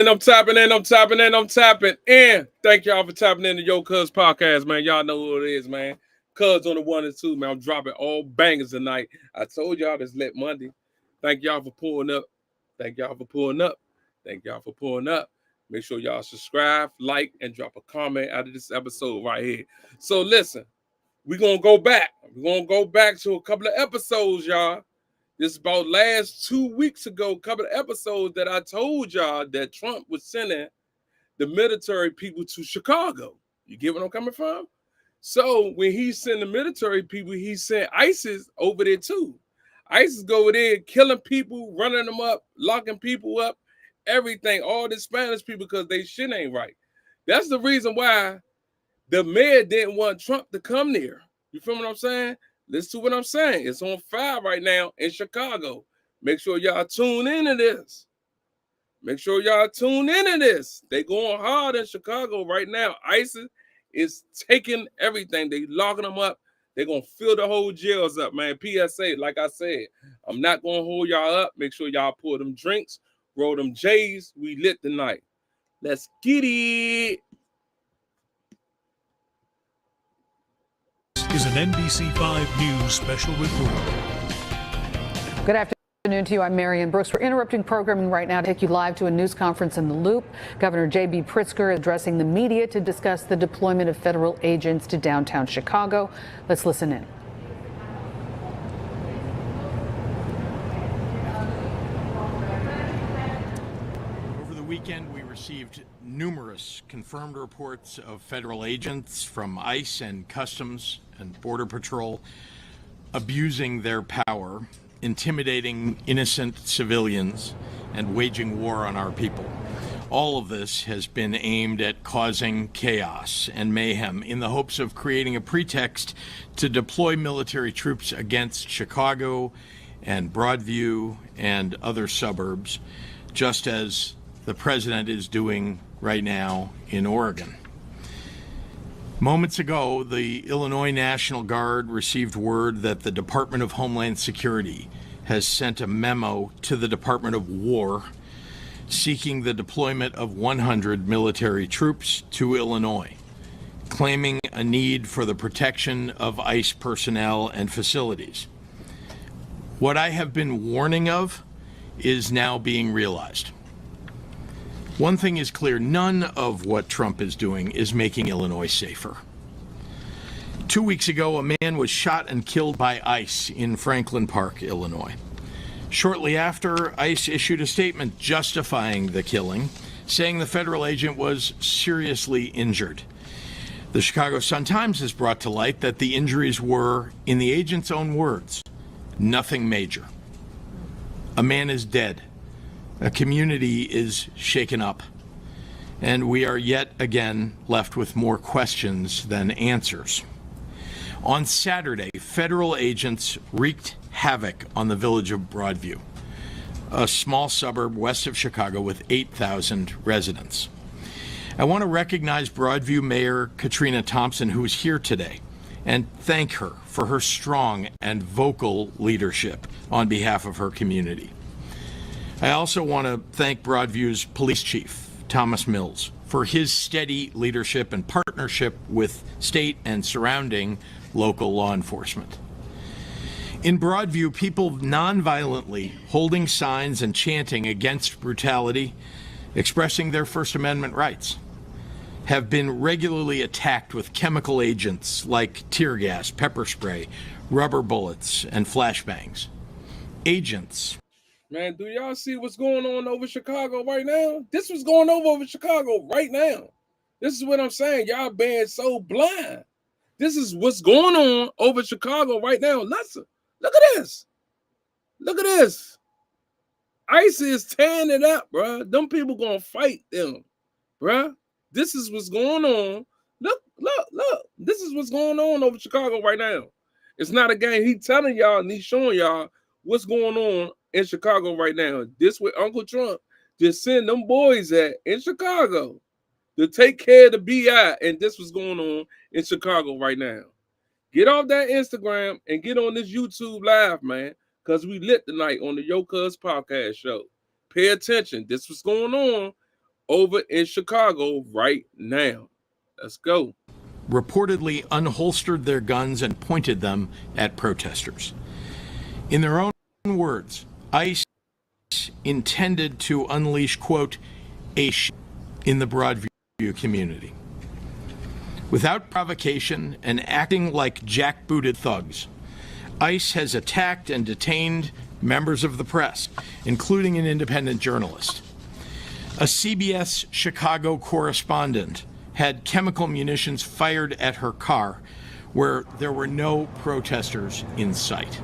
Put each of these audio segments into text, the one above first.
And I'm tapping in, I'm tapping in, I'm tapping in. Thank y'all for tapping in to Yocuzpodcast, man. Y'all know who it is, man. Cuz on the 1 and 2, man. I'm dropping all bangers tonight. I told y'all this lit Monday. Thank y'all for pulling up. Thank y'all for pulling up. Thank y'all for pulling up. Make sure y'all subscribe, like, and drop a comment out of this episode right here. So listen, we're gonna go back. We're gonna go back to a couple of episodes, y'all. This is about last 2 weeks ago, a couple of episodes that I told y'all that Trump was sending the military people to Chicago. You get what I'm coming from? So when he sent the military people, he sent ICES over there too. ICES go over there killing people, running them up, locking people up, everything, all the Spanish people because they shit ain't right. That's the reason why the mayor didn't want Trump to come there. You feel what I'm saying? Listen to what I'm saying. It's on fire right now in Chicago. Make sure y'all tune into this. Make sure y'all tune into this. They going hard in Chicago right now. ICES is taking everything. They locking them up. They're going to fill the whole jails up, man. PSA, like I said, I'm not going to hold y'all up. Make sure y'all pour them drinks, roll them J's. We lit tonight. Let's get it. Is an NBC5 News special report. Good afternoon to you. I'm Marion Brooks. We're interrupting programming right now to take you live to a news conference in the Loop. Governor J.B. Pritzker addressing the media to discuss the deployment of federal agents to downtown Chicago. Let's listen in. Over the weekend, we received numerous confirmed reports of federal agents from ICE and Customs and Border Patrol abusing their power, intimidating innocent civilians, and waging war on our people. All of this has been aimed at causing chaos and mayhem in the hopes of creating a pretext to deploy military troops against Chicago and Broadview and other suburbs, just as the president is doing right now in Oregon. Moments ago, the Illinois National Guard received word that the Department of Homeland Security has sent a memo to the Department of War seeking the deployment of 100 military troops to Illinois, claiming a need for the protection of ICE personnel and facilities. What I have been warning of is now being realized. One thing is clear, none of what Trump is doing is making Illinois safer. 2 weeks ago, a man was shot and killed by ICE in Franklin Park, Illinois. Shortly after, ICE issued a statement justifying the killing, saying the federal agent was seriously injured. The Chicago Sun-Times has brought to light that the injuries were, in the agent's own words, nothing major. A man is dead. A community is shaken up, and we are yet again left with more questions than answers. On Saturday, federal agents wreaked havoc on the village of Broadview, a small suburb west of Chicago with 8,000 residents. I want to recognize Broadview Mayor Katrina Thompson, who is here today, and thank her for her strong and vocal leadership on behalf of her community. I also want to thank Broadview's police chief, Thomas Mills, for his steady leadership and partnership with state and surrounding local law enforcement. In Broadview, people nonviolently holding signs and chanting against brutality, expressing their First Amendment rights, have been regularly attacked with chemical agents like tear gas, pepper spray, rubber bullets, and flashbangs. Agents. Man, do y'all see what's going on over Chicago right now? This was going over Chicago right now. This is what I'm saying. Y'all being so blind. This is what's going on over Chicago right now. Listen, look at this. Look at this. ICE is tearing it up, bro. Them people gonna fight them, bro. This is what's going on. Look. This is what's going on over Chicago right now. It's not a game. He telling y'all and he's showing y'all what's going on in Chicago right now. This where Uncle Trump just send them boys at in Chicago to take care of the BI, and this was going on in Chicago right now. Get off that Instagram and get on this YouTube live, man, because we lit tonight on the Yocuzpodcast show. Pay attention. This was going on over in Chicago right now. Let's go. Reportedly unholstered their guns and pointed them at protesters. In their own words, ICE intended to unleash, quote, a in the Broadview community. Without provocation and acting like jackbooted thugs, ICE has attacked and detained members of the press, including an independent journalist. A CBS Chicago correspondent had chemical munitions fired at her car where there were no protesters in sight.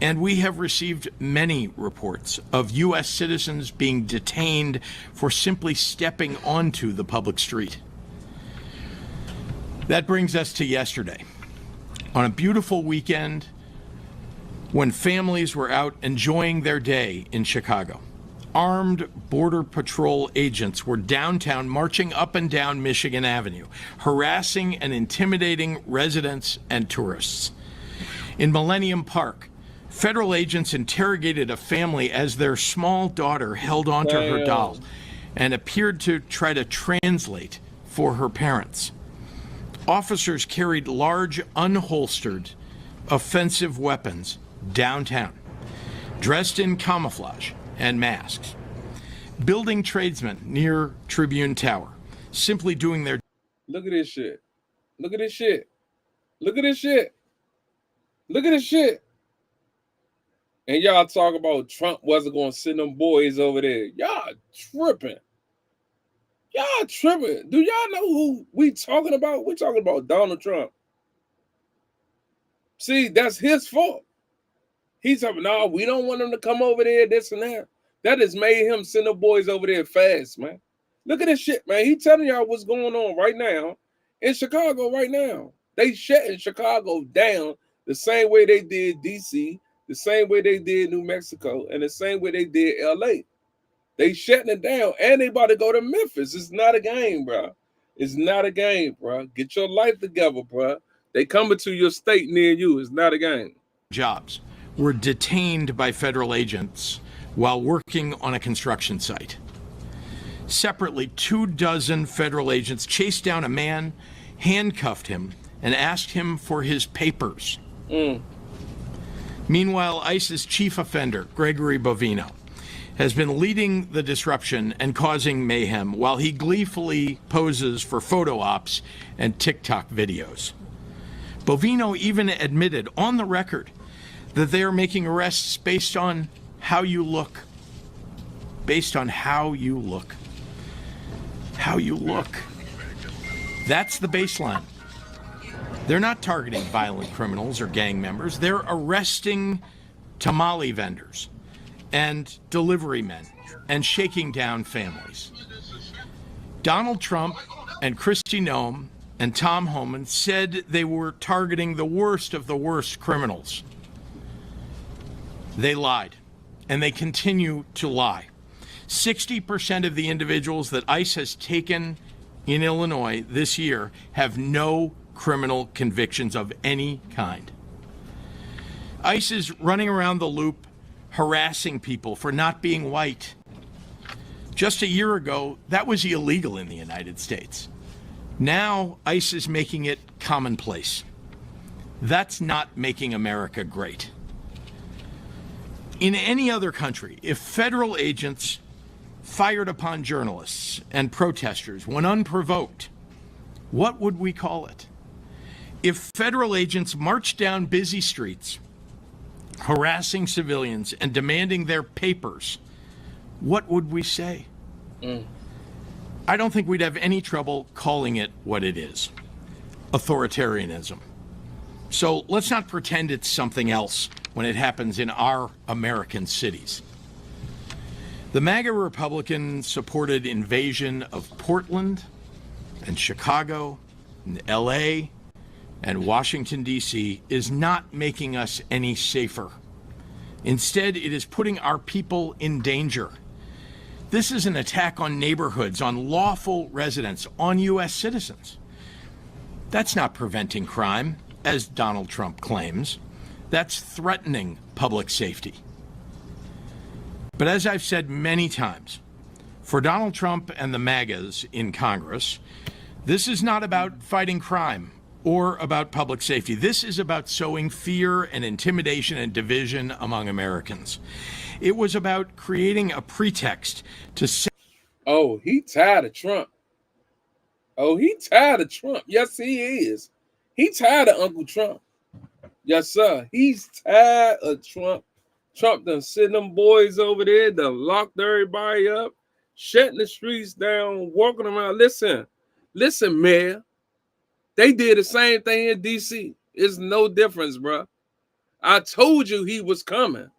And we have received many reports of U.S. citizens being detained for simply stepping onto the public street. That brings us to yesterday. On a beautiful weekend, when families were out enjoying their day in Chicago, armed Border Patrol agents were downtown marching up and down Michigan Avenue, harassing and intimidating residents and tourists. In Millennium Park, federal agents interrogated a family as their small daughter held onto her doll and appeared to try to translate for her parents. Officers carried large, unholstered, offensive weapons downtown, dressed in camouflage and masks. Building tradesmen near Tribune Tower, simply doing their... Look at this shit. Look at this shit. Look at this shit. Look at this shit. And y'all talk about Trump wasn't going to send them boys over there. Y'all tripping. Y'all tripping. Do y'all know who we talking about? We talking about Donald Trump. See, that's his fault. He's talking, no, we don't want them to come over there, this and that. That has made him send the boys over there fast, man. Look at this shit, man. He telling y'all what's going on right now in Chicago right now. They shutting Chicago down the same way they did D.C., the same way they did New Mexico, and the same way they did L.A. They shutting it down, and they about to go to Memphis. It's not a game, bro. It's not a game, bro. Get your life together, bro. They coming to your state near you. It's not a game. Jobs were detained by federal agents while working on a construction site. Separately, 24 federal agents chased down a man, handcuffed him, and asked him for his papers. Meanwhile, ICE's chief offender, Gregory Bovino, has been leading the disruption and causing mayhem while he gleefully poses for photo ops and TikTok videos. Bovino even admitted on the record that they are making arrests based on how you look. Based on how you look. How you look. That's the baseline. They're not targeting violent criminals or gang members. They're arresting tamale vendors and delivery men and shaking down families. Donald Trump and Kristi Noem and Tom Homan said they were targeting the worst of the worst criminals. They lied, and they continue to lie. 60% of the individuals that ICE has taken in Illinois this year have no criminal convictions of any kind. ICE is running around the loop harassing people for not being white. Just a year ago, that was illegal in the United States. Now, ICE is making it commonplace. That's not making America great. In any other country, if federal agents fired upon journalists and protesters when unprovoked, what would we call it? If federal agents marched down busy streets, harassing civilians and demanding their papers, what would we say? I don't think we'd have any trouble calling it what it is: authoritarianism. So let's not pretend it's something else when it happens in our American cities. The MAGA Republican-supported invasion of Portland and Chicago and LA and Washington, D.C. is not making us any safer. Instead, it is putting our people in danger. This is an attack on neighborhoods, on lawful residents, on U.S. citizens. That's not preventing crime, as Donald Trump claims. That's threatening public safety. But as I've said many times, For Donald Trump and the MAGAs in Congress, this is not about fighting crime or about public safety. This is about sowing fear and intimidation and division among Americans. It was about creating a pretext to say, oh, he tired of Trump. Oh, he tired of Trump. Yes, he is. He tired of Uncle Trump. Yes, sir. He's tired of Trump. Trump done sent them boys over there, done locked everybody up, shutting the streets down, walking around. Listen, Mayor. They did the same thing in D.C. It's no difference, bro. I told you he was coming.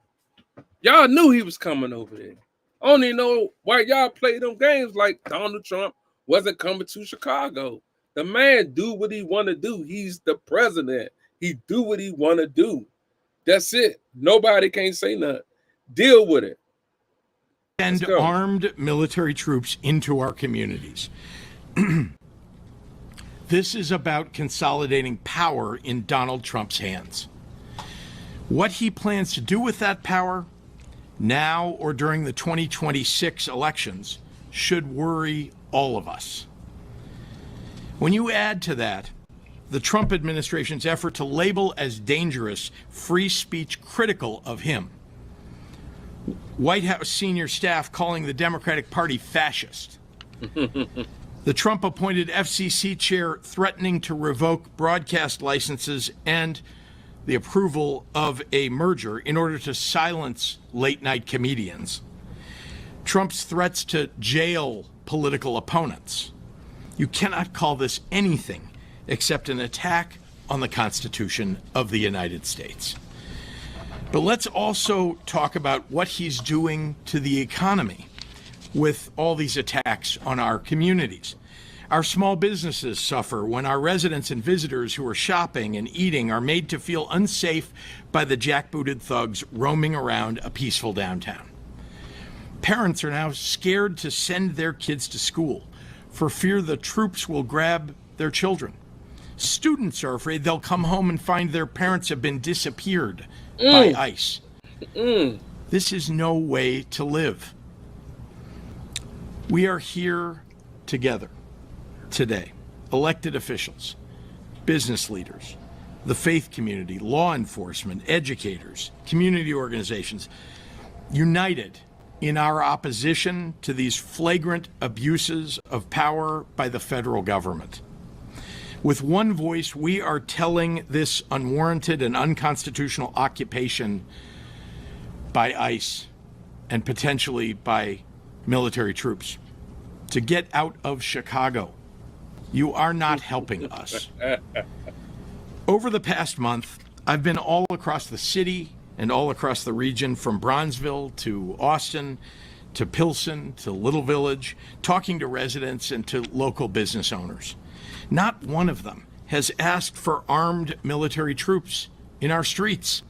Y'all knew he was coming over there. I don't even know why y'all play them games like Donald Trump wasn't coming to Chicago. The man do what he want to do. He's the president. He do what he want to do. That's it. Nobody can say nothing. Deal with it. Send armed military troops into our communities. This is about consolidating power in Donald Trump's hands. What he plans to do with that power, now or during the 2026 elections, should worry all of us. When you add to that the Trump administration's effort to label as dangerous free speech critical of him, White House senior staff calling the Democratic Party fascist, the Trump-appointed FCC chair threatening to revoke broadcast licenses and the approval of a merger in order to silence late-night comedians, Trump's threats to jail political opponents. You cannot call this anything except an attack on the Constitution of the United States. But let's also talk about what he's doing to the economy with all these attacks on our communities. Our small businesses suffer when our residents and visitors who are shopping and eating are made to feel unsafe by the jackbooted thugs roaming around a peaceful downtown. Parents are now scared to send their kids to school for fear the troops will grab their children. Students are afraid they'll come home and find their parents have been disappeared by ICE. This is no way to live. We are here together today, elected officials, business leaders, the faith community, law enforcement, educators, community organizations, united in our opposition to these flagrant abuses of power by the federal government. With one voice, we are telling this unwarranted and unconstitutional occupation by ICE and potentially by military troops to get out of Chicago. You are not helping us. Over the past month, I've been all across the city and all across the region, from Bronzeville to Austin to Pilsen to Little Village, talking to residents and to local business owners. Not one of them has asked for armed military troops in our streets.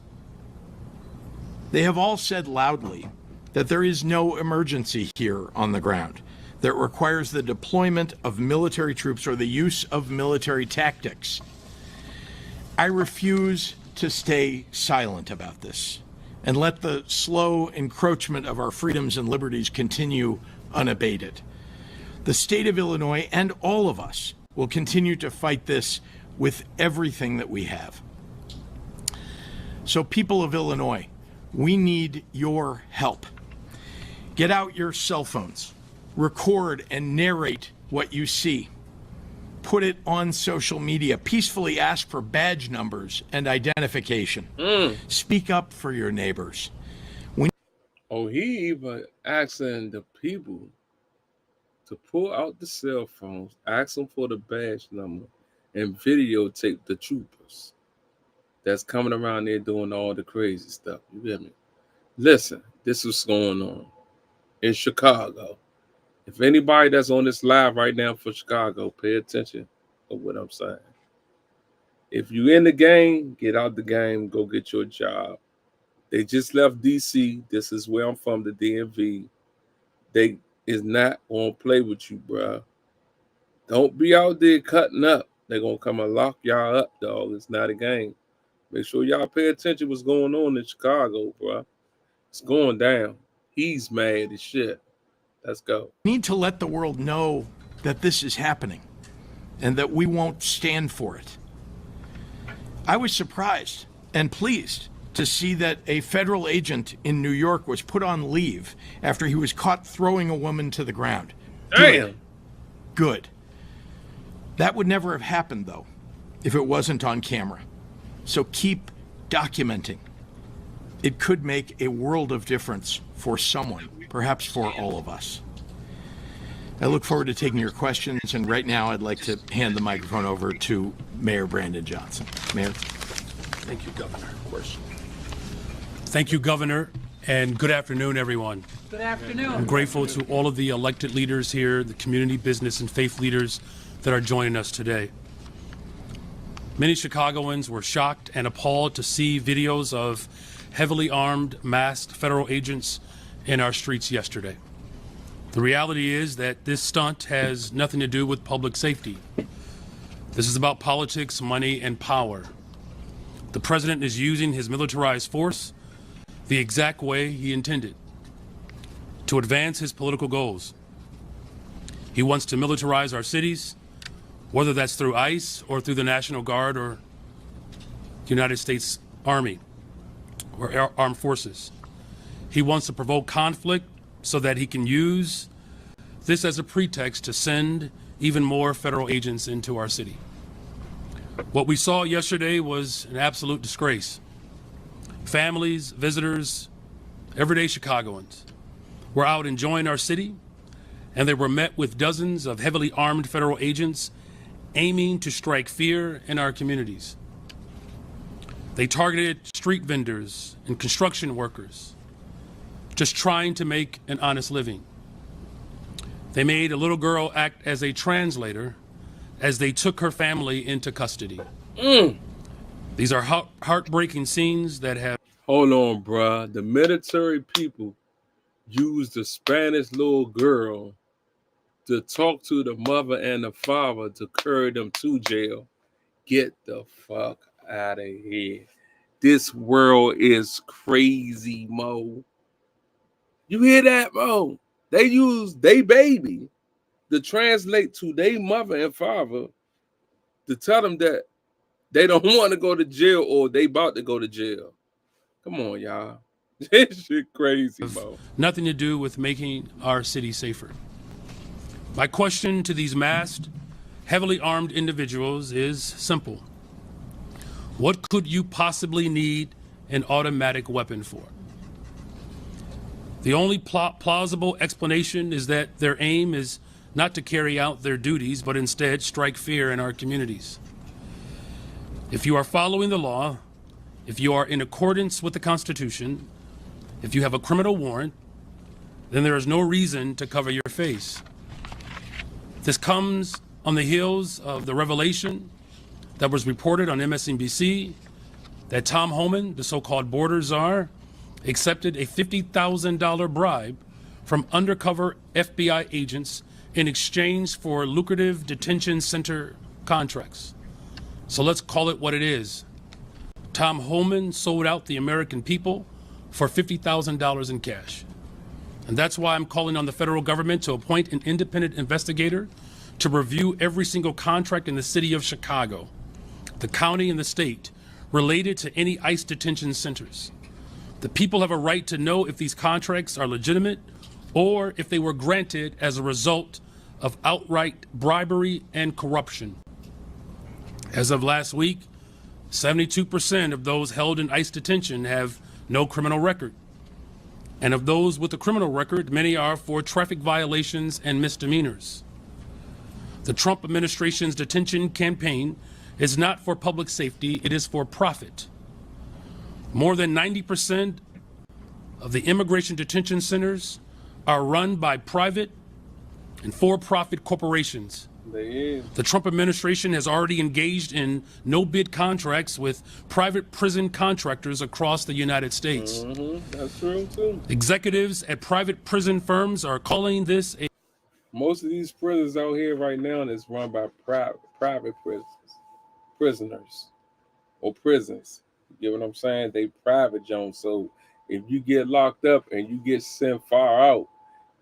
They have all said loudly that there is no emergency here on the ground that requires the deployment of military troops or the use of military tactics. I refuse to stay silent about this and let the slow encroachment of our freedoms and liberties continue unabated. The state of Illinois and all of us will continue to fight this with everything that we have. So, people of Illinois, we need your help. Get out your cell phones, record and narrate what you see. Put it on social media. Peacefully ask for badge numbers and identification. Speak up for your neighbors. He even asking the people to pull out the cell phones, ask them for the badge number, and videotape the troopers that's coming around there doing all the crazy stuff. You get me? Listen, this is what's going on in Chicago. If anybody that's on this live right now for Chicago, pay attention to what I'm saying. If you in the game, get out the game, go get your job. They just left D.C. This is where I'm from, the DMV. They is not going to play with you, bro. Don't be out there cutting up. They're going to come and lock y'all up, dog. It's not a game. Make sure y'all pay attention to what's going on in Chicago, bro. It's going down. He's mad as shit. Let's go. We need to let the world know that this is happening and that we won't stand for it. I was surprised and pleased to see that a federal agent in New York was put on leave after he was caught throwing a woman to the ground. Damn. Good. That would never have happened, though, if it wasn't on camera. So keep documenting. It could make a world of difference for someone, perhaps for all of us. I look forward to taking your questions, and right now I'd like to hand the microphone over to Mayor Brandon Johnson. Mayor. Thank you, Governor, of course. Thank you, Governor, and good afternoon, everyone. Good afternoon. I'm grateful to all of the elected leaders here, the community, business, and faith leaders that are joining us today. Many Chicagoans were shocked and appalled to see videos of heavily armed, masked federal agents in our streets yesterday. The reality is that this stunt has nothing to do with public safety. This is about politics, money, and power. The president is using his militarized force the exact way he intended, to advance his political goals. He wants to militarize our cities, whether that's through ICE or through the National Guard or United States Army or Armed Forces. He wants to provoke conflict so that he can use this as a pretext to send even more federal agents into our city. What we saw yesterday was an absolute disgrace. Families, visitors, everyday Chicagoans were out enjoying our city, and they were met with dozens of heavily armed federal agents aiming to strike fear in our communities. They targeted street vendors and construction workers, just trying to make an honest living. They made a little girl act as a translator as they took her family into custody. These are heartbreaking scenes that have... Hold on, bruh. The military people used the Spanish little girl to talk to the mother and the father to carry them to jail. Get the fuck out of here. This world is crazy, Mo. You hear that, Mo? They use they baby to translate to their mother and father to tell them that they don't want to go to jail or they about to go to jail. Come on, y'all. This shit crazy, Mo. Nothing to do with making our city safer. My question to these masked, heavily armed individuals is simple. What could you possibly need an automatic weapon for? The only plausible explanation is that their aim is not to carry out their duties, but instead strike fear in our communities. If you are following the law, if you are in accordance with the Constitution, if you have a criminal warrant, then there is no reason to cover your face. This comes on the heels of the revelation that was reported on MSNBC that Tom Homan, the so-called border czar, accepted a $50,000 bribe from undercover FBI agents in exchange for lucrative detention center contracts. So let's call it what it is. Tom Homan sold out the American people for $50,000 in cash. And that's why I'm calling on the federal government to appoint an independent investigator to review every single contract in the city of Chicago, the county and the state, related to any ICE detention centers. The people have a right to know if these contracts are legitimate or if they were granted as a result of outright bribery and corruption. As of last week, 72% of those held in ICE detention have no criminal record. And of those with a criminal record, many are for traffic violations and misdemeanors. The Trump administration's detention campaign is not for public safety, it is for profit. More than 90% of the immigration detention centers are run by private and for-profit corporations. The Trump administration has already engaged in no-bid contracts with private prison contractors across the United States. That's true, too. Executives at private prison firms are calling this a... Most of these prisons out here right now is run by private prisoners or prisons. You get what I'm saying? They private, Jones. So if you get locked up and you get sent far out,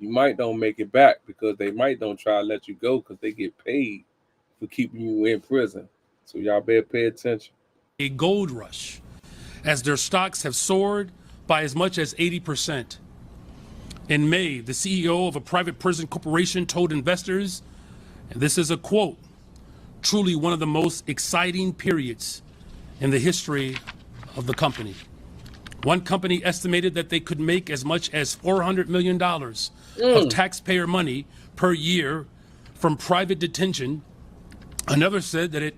you might don't make it back because they might don't try to let you go because they get paid for keeping you in prison. So y'all better pay attention. A gold rush, as their stocks have soared by as much as 80%. In May, the CEO of a private prison corporation told investors, and this is a quote, "Truly one of the most exciting periods in the history of the company." One company estimated that they could make as much as $400 million of taxpayer money per year from private detention. Another said that it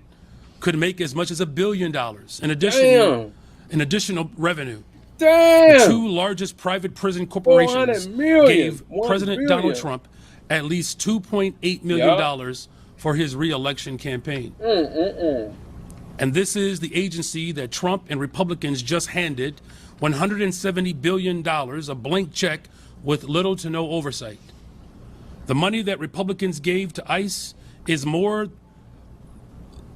could make as much as $1 billion in additional revenue. Damn. The two largest private prison corporations gave President Donald Trump at least $2.8 million for his re-election campaign. And this is the agency that Trump and Republicans just handed $170 billion, a blank check with little to no oversight. The money that Republicans gave to ICE is more,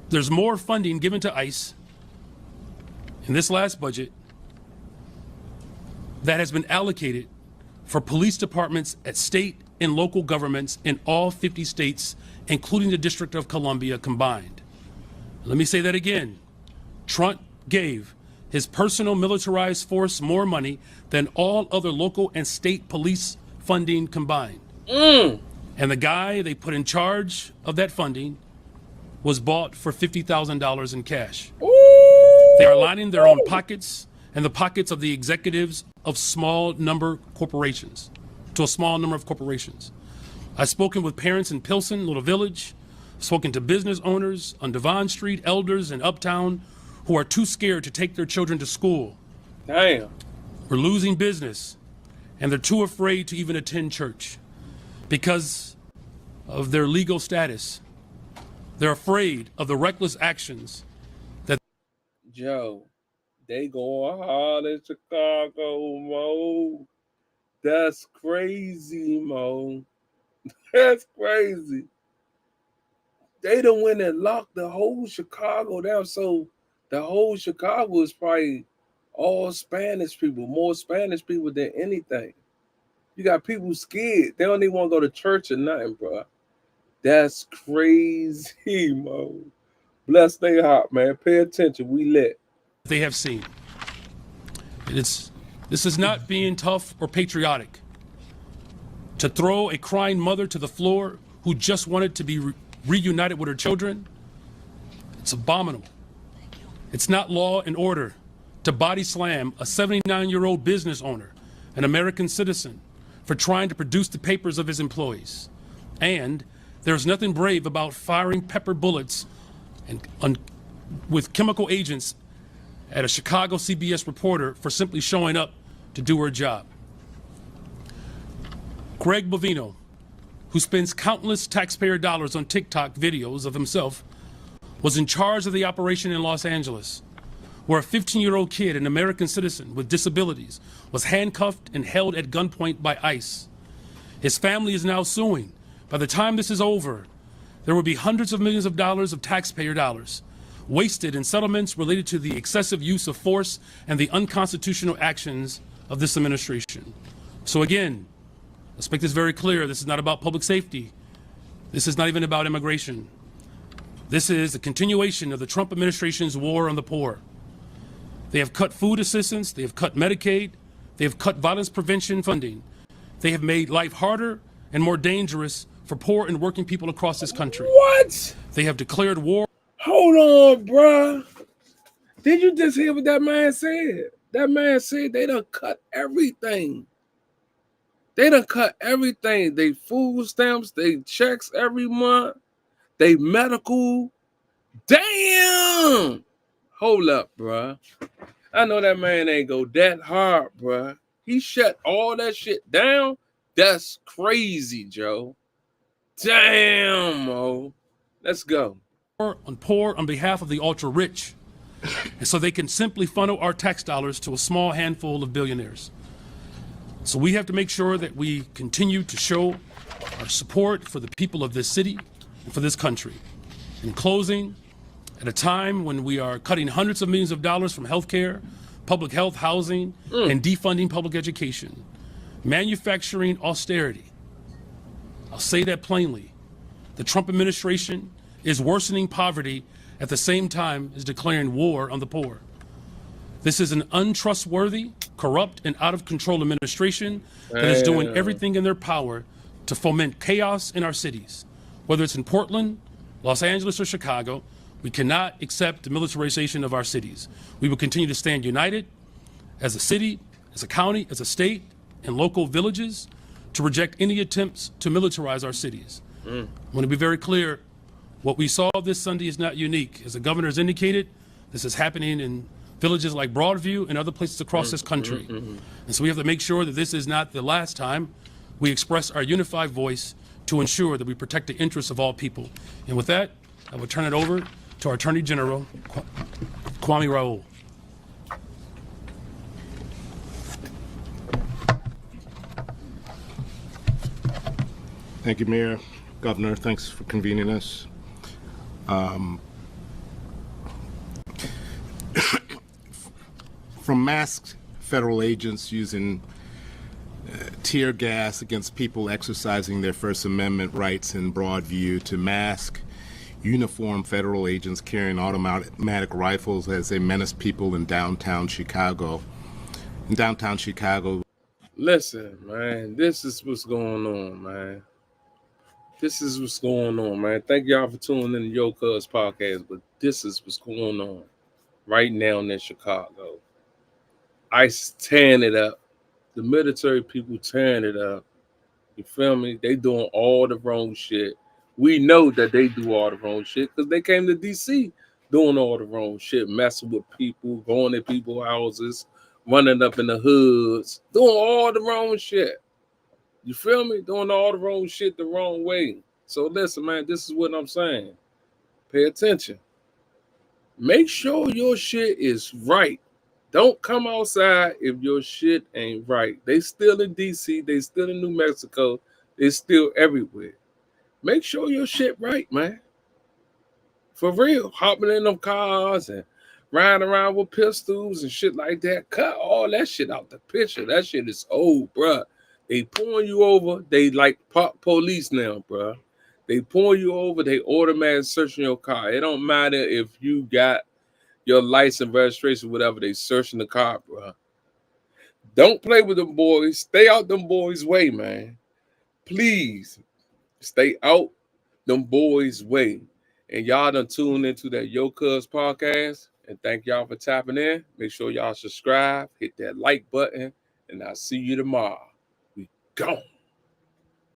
there's more funding given to ICE in this last budget that has been allocated for police departments at state and local governments in all 50 states, including the District of Columbia combined. Let me say that again. Trump gave his personal militarized force more money than all other local and state police funding combined. And the guy they put in charge of that funding was bought for $50,000 in cash. They are lining their own pockets and the pockets of the executives of a small number of corporations. I've spoken with parents in Pilsen, Little Village, spoken to business owners on Devon Street, elders in Uptown who are too scared to take their children to school. Damn. We're losing business, and they're too afraid to even attend church because of their legal status. They're afraid of the reckless actions that Joe, they going hard in Chicago, Mo. That's crazy, Mo. That's crazy. They done went and locked the whole Chicago down. So the whole Chicago is probably all Spanish people, more Spanish people than anything. You got people scared. They don't even want to go to church or nothing, bro. That's crazy, Mo. Bless they heart, man. Pay attention. We lit. they have seen. This is not being tough or patriotic. To throw a crying mother to the floor who just wanted to be reunited with her children, it's abominable. It's not law and order to body slam a 79-year-old business owner, an American citizen, for trying to produce the papers of his employees. And there's nothing brave about firing pepper bullets with chemical agents at a Chicago CBS reporter for simply showing up to do her job. Greg Bovino, who spends countless taxpayer dollars on TikTok videos of himself, was in charge of the operation in Los Angeles, where a 15-year-old kid, an American citizen with disabilities, was handcuffed and held at gunpoint by ICE. His family is now suing. By the time this is over, there will be hundreds of millions of dollars of taxpayer dollars wasted in settlements related to the excessive use of force and the unconstitutional actions of this administration. So again, let's make this very clear. This is not about public safety. This is not even about immigration. This is a continuation of the Trump administration's war on the poor. They have cut food assistance, they have cut Medicaid, they have cut violence prevention funding. They have made life harder and more dangerous for poor and working people across this country. What? They have declared war. Hold on, bruh. Did you just hear what that man said? That man said they done cut everything. They done cut everything. They food stamps, they checks every month, they medical. Damn! Hold up, bruh. I know that man ain't go that hard, bruh. He shut all that shit down. That's crazy, Joe. Damn, Mo. Let's go. Poor on behalf of the ultra-rich. And so they can simply funnel our tax dollars to a small handful of billionaires. So we have to make sure that we continue to show our support for the people of this city and for this country. In closing, at a time when we are cutting hundreds of millions of dollars from healthcare, public health, housing, and defunding public education, manufacturing austerity I'll say that plainly. The Trump administration is worsening poverty at the same time as declaring war on the poor. This is an untrustworthy, corrupt, and out of control administration that is doing everything in their power to foment chaos in our cities. Whether it's in Portland, Los Angeles, or Chicago, we cannot accept the militarization of our cities. We will continue to stand united as a city, as a county, as a state, and local villages to reject any attempts to militarize our cities. I want to be very clear, what we saw this Sunday is not unique. As the governor has indicated, this is happening in villages like Broadview and other places across this country. And so we have to make sure that this is not the last time we express our unified voice to ensure that we protect the interests of all people. And with that, I will turn it over to our Attorney General, Kwame Raoul. Thank you, Mayor. Governor, thanks for convening us. From masked federal agents using tear gas against people exercising their First Amendment rights in Broadview to mask uniformed federal agents carrying automatic rifles as they menace people in downtown Chicago. Listen, man, this is what's going on, man. This is what's going on, man. Thank y'all for tuning in to Yocuzpodcast, but this is what's going on right now in Chicago. ICE tearing it up. The military people tearing it up. You feel me? They doing all the wrong shit. We know that they do all the wrong shit because they came to D.C. doing all the wrong shit, messing with people, going to people's houses, running up in the hoods, doing all the wrong shit. You feel me? Doing all the wrong shit the wrong way. So listen, man, this is what I'm saying. Pay attention. Make sure your shit is right. Don't come outside if your shit ain't right. They still in D.C. They still in New Mexico. They still everywhere. Make sure your shit right, man. For real. Hopping in them cars and riding around with pistols and shit like that. Cut all that shit out the picture. That shit is old, bruh. They pulling you over. They like police now, bruh. They pulling you over. They automatically searching your car. It don't matter if you got your license, registration, whatever. They searching the car, bruh. Don't play with them boys. Stay out them boys' way, man. Please stay out them boys' way. And y'all done tuned into that Yocuzpodcast. And thank y'all for tapping in. Make sure y'all subscribe. Hit that like button. And I'll see you tomorrow. We gone.